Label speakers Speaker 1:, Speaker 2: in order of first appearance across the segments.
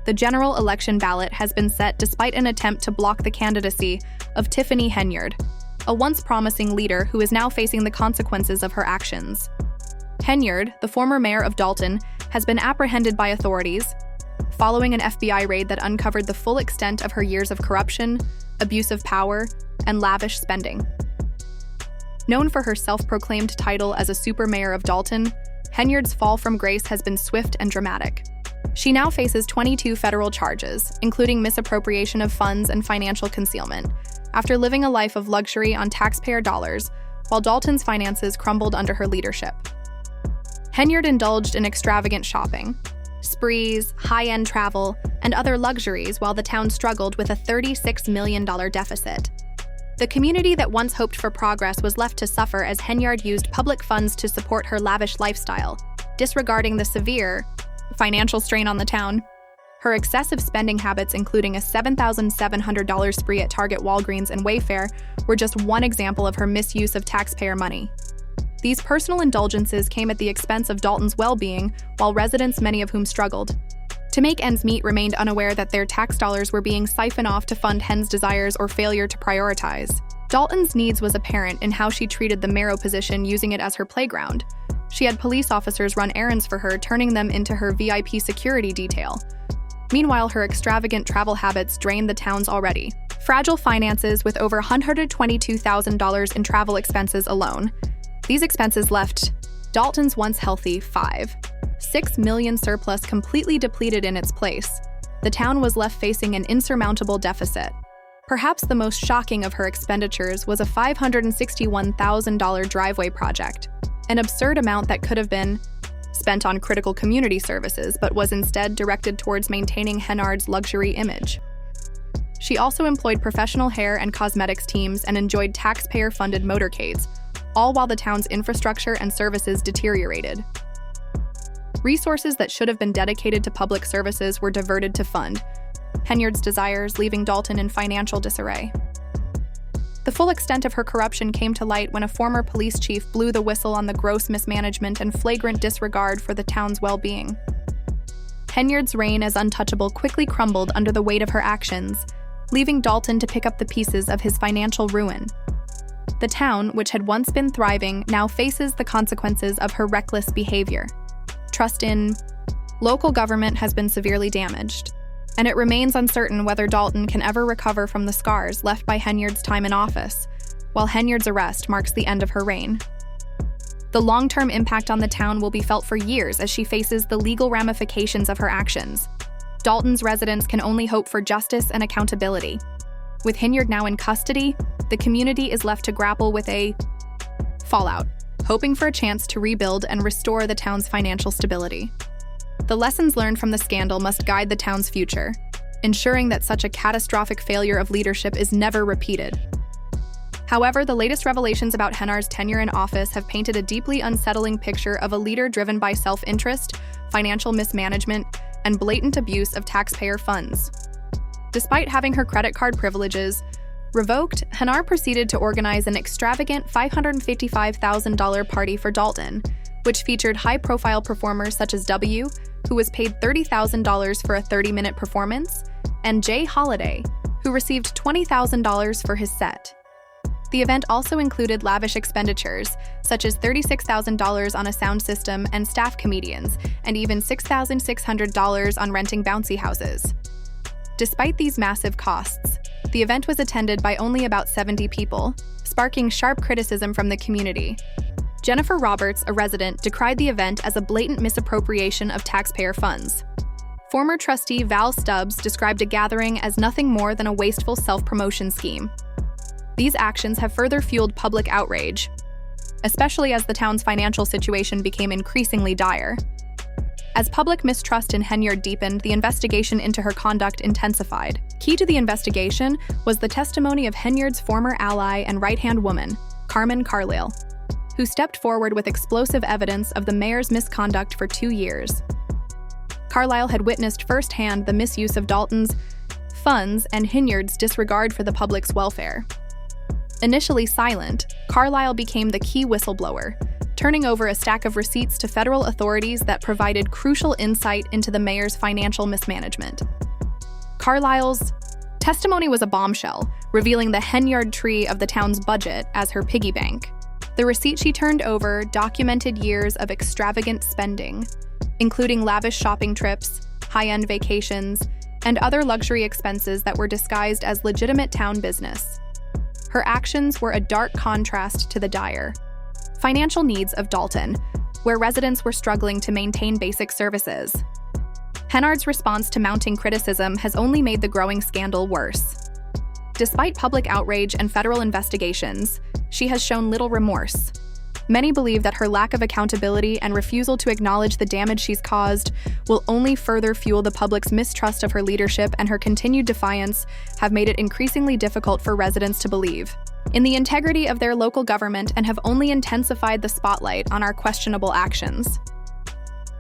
Speaker 1: the general election ballot has been set despite an attempt to block the candidacy of Tiffany Henyard, a once promising leader who is now facing the consequences of her actions. Henyard, the former mayor of Dalton, has been apprehended by authorities following an FBI raid that uncovered the full extent of her years of corruption, abuse of power, and lavish spending. Known for her self-proclaimed title as a super mayor of Dalton, Henyard's fall from grace has been swift and dramatic. She now faces 22 federal charges, including misappropriation of funds and financial concealment, after living a life of luxury on taxpayer dollars while Dalton's finances crumbled under her leadership. Henyard indulged in extravagant shopping, sprees, high-end travel, and other luxuries while the town struggled with a $36 million deficit. The community that once hoped for progress was left to suffer as Henyard used public funds to support her lavish lifestyle, disregarding the severe financial strain on the town. Her excessive spending habits, including a $7,700 spree at Target, Walgreens, and Wayfair, were just one example of her misuse of taxpayer money. These personal indulgences came at the expense of Dalton's well-being, while residents, many of whom struggled to make ends meet, remained unaware that their tax dollars were being siphoned off to fund Hen's desires or failure to prioritize. Dalton's needs was apparent in how she treated the mayoral position, using it as her playground. She had police officers run errands for her, turning them into her VIP security detail. Meanwhile, her extravagant travel habits drained the town's already fragile finances, with over $122,000 in travel expenses alone. These expenses left Dalton's once healthy $5.6 million surplus completely depleted in its place. The town was left facing an insurmountable deficit. Perhaps the most shocking of her expenditures was a $561,000 driveway project, an absurd amount that could have been spent on critical community services, but was instead directed towards maintaining Henyard's luxury image. She also employed professional hair and cosmetics teams and enjoyed taxpayer-funded motorcades, all while the town's infrastructure and services deteriorated. Resources that should have been dedicated to public services were diverted to fund Henyard's desires, leaving Dalton in financial disarray. The full extent of her corruption came to light when a former police chief blew the whistle on the gross mismanagement and flagrant disregard for the town's well-being. Henyard's reign as untouchable quickly crumbled under the weight of her actions, leaving Dalton to pick up the pieces of his financial ruin. The town, which had once been thriving, now faces the consequences of her reckless behavior. Trust in local government has been severely damaged, and it remains uncertain whether Dalton can ever recover from the scars left by Henyard's time in office, while Henyard's arrest marks the end of her reign. The long-term impact on the town will be felt for years as she faces the legal ramifications of her actions. Dalton's residents can only hope for justice and accountability. With Henyard now in custody, the community is left to grapple with a fallout, hoping for a chance to rebuild and restore the town's financial stability. The lessons learned from the scandal must guide the town's future, ensuring that such a catastrophic failure of leadership is never repeated. However, the latest revelations about Henyard's tenure in office have painted a deeply unsettling picture of a leader driven by self-interest, financial mismanagement, and blatant abuse of taxpayer funds. Despite having her credit card privileges revoked, Henyard proceeded to organize an extravagant $555,000 party for Dalton, which featured high-profile performers such as W, who was paid $30,000 for a 30-minute performance, and Jay Holiday, who received $20,000 for his set. The event also included lavish expenditures, such as $36,000 on a sound system and staff comedians, and even $6,600 on renting bouncy houses. Despite these massive costs, the event was attended by only about 70 people, sparking sharp criticism from the community. Jennifer Roberts, a resident, decried the event as a blatant misappropriation of taxpayer funds. Former trustee Val Stubbs described a gathering as nothing more than a wasteful self-promotion scheme. These actions have further fueled public outrage, especially as the town's financial situation became increasingly dire. As public mistrust in Henyard deepened, the investigation into her conduct intensified. Key to the investigation was the testimony of Henyard's former ally and right-hand woman, Carmen Carlisle, who stepped forward with explosive evidence of the mayor's misconduct for 2 years. Carlisle had witnessed firsthand the misuse of Dalton's funds and Henyard's disregard for the public's welfare. Initially silent, Carlisle became the key whistleblower, turning over a stack of receipts to federal authorities that provided crucial insight into the mayor's financial mismanagement. Carlisle's testimony was a bombshell, revealing the Henyard tree of the town's budget as her piggy bank. The receipt she turned over documented years of extravagant spending, including lavish shopping trips, high-end vacations, and other luxury expenses that were disguised as legitimate town business. Her actions were a dark contrast to the dire financial needs of Dalton, where residents were struggling to maintain basic services. Henyard's response to mounting criticism has only made the growing scandal worse. Despite public outrage and federal investigations, she has shown little remorse. Many believe that her lack of accountability and refusal to acknowledge the damage she's caused will only further fuel the public's mistrust of her leadership, and her continued defiance have made it increasingly difficult for residents to believe in the integrity of their local government and have only intensified the spotlight on our questionable actions.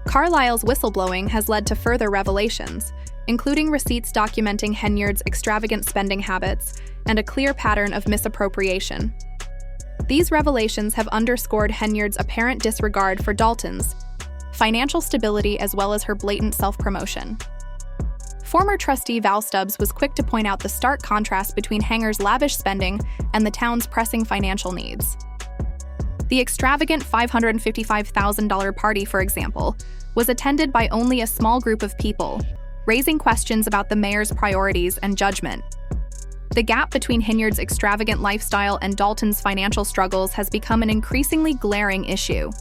Speaker 1: Carlisle's whistleblowing has led to further revelations, including receipts documenting Henyard's extravagant spending habits and a clear pattern of misappropriation. These revelations have underscored Henyard's apparent disregard for Dalton's financial stability as well as her blatant self-promotion. Former trustee Val Stubbs was quick to point out the stark contrast between Henyard's lavish spending and the town's pressing financial needs. The extravagant $555,000 party, for example, was attended by only a small group of people, raising questions about the mayor's priorities and judgment. The gap between Henyard's extravagant lifestyle and Dalton's financial struggles has become an increasingly glaring issue.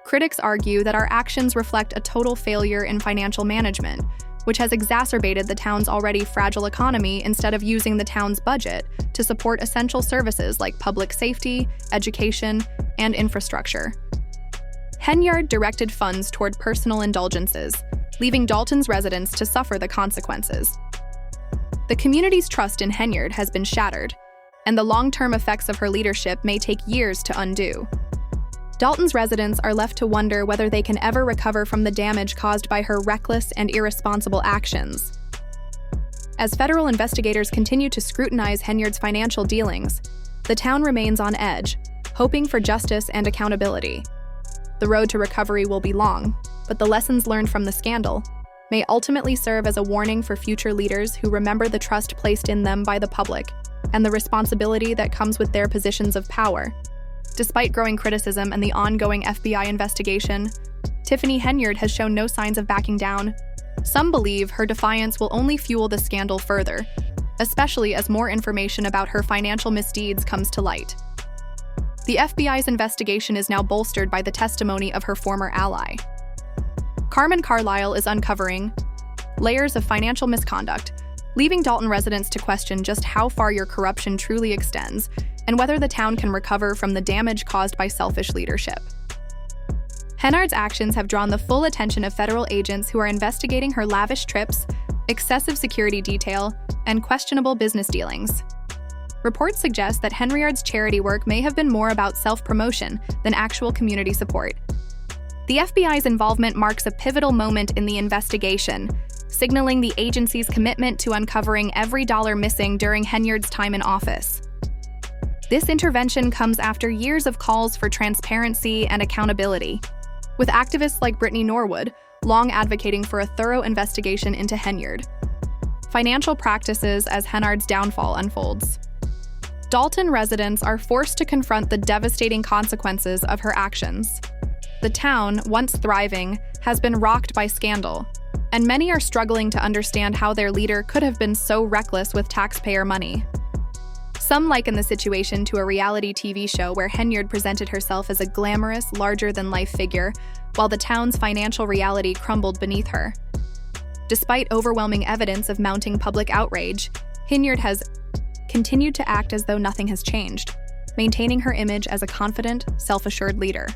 Speaker 1: Critics argue that our actions reflect a total failure in financial management, which has exacerbated the town's already fragile economy instead of using the town's budget to support essential services like public safety, education, and infrastructure. Henyard directed funds toward personal indulgences, leaving Dalton's residents to suffer the consequences. The community's trust in Henyard has been shattered, and the long-term effects of her leadership may take years to undo. Dalton's residents are left to wonder whether they can ever recover from the damage caused by her reckless and irresponsible actions. As federal investigators continue to scrutinize Henyard's financial dealings, the town remains on edge, hoping for justice and accountability. The road to recovery will be long, but the lessons learned from the scandal may ultimately serve as a warning for future leaders who remember the trust placed in them by the public and the responsibility that comes with their positions of power. Despite growing criticism and the ongoing FBI investigation, Tiffany Henyard has shown no signs of backing down. Some believe her defiance will only fuel the scandal further, especially as more information about her financial misdeeds comes to light. The FBI's investigation is now bolstered by the testimony of her former ally. Carmen Carlisle is uncovering layers of financial misconduct, leaving Dalton residents to question just how far your corruption truly extends and whether the town can recover from the damage caused by selfish leadership. Henyard's actions have drawn the full attention of federal agents who are investigating her lavish trips, excessive security detail, and questionable business dealings. Reports suggest that Henyard's charity work may have been more about self-promotion than actual community support. The FBI's involvement marks a pivotal moment in the investigation, signaling the agency's commitment to uncovering every dollar missing during Henyard's time in office. This intervention comes after years of calls for transparency and accountability, with activists like Brittany Norwood long advocating for a thorough investigation into Henyard. Financial practices as Henyard's downfall unfolds. Dalton residents are forced to confront the devastating consequences of her actions. The town, once thriving, has been rocked by scandal, and many are struggling to understand how their leader could have been so reckless with taxpayer money. Some liken the situation to a reality TV show where Henyard presented herself as a glamorous, larger-than-life figure, while the town's financial reality crumbled beneath her. Despite overwhelming evidence of mounting public outrage, Henyard has continued to act as though nothing has changed, maintaining her image as a confident, self-assured leader.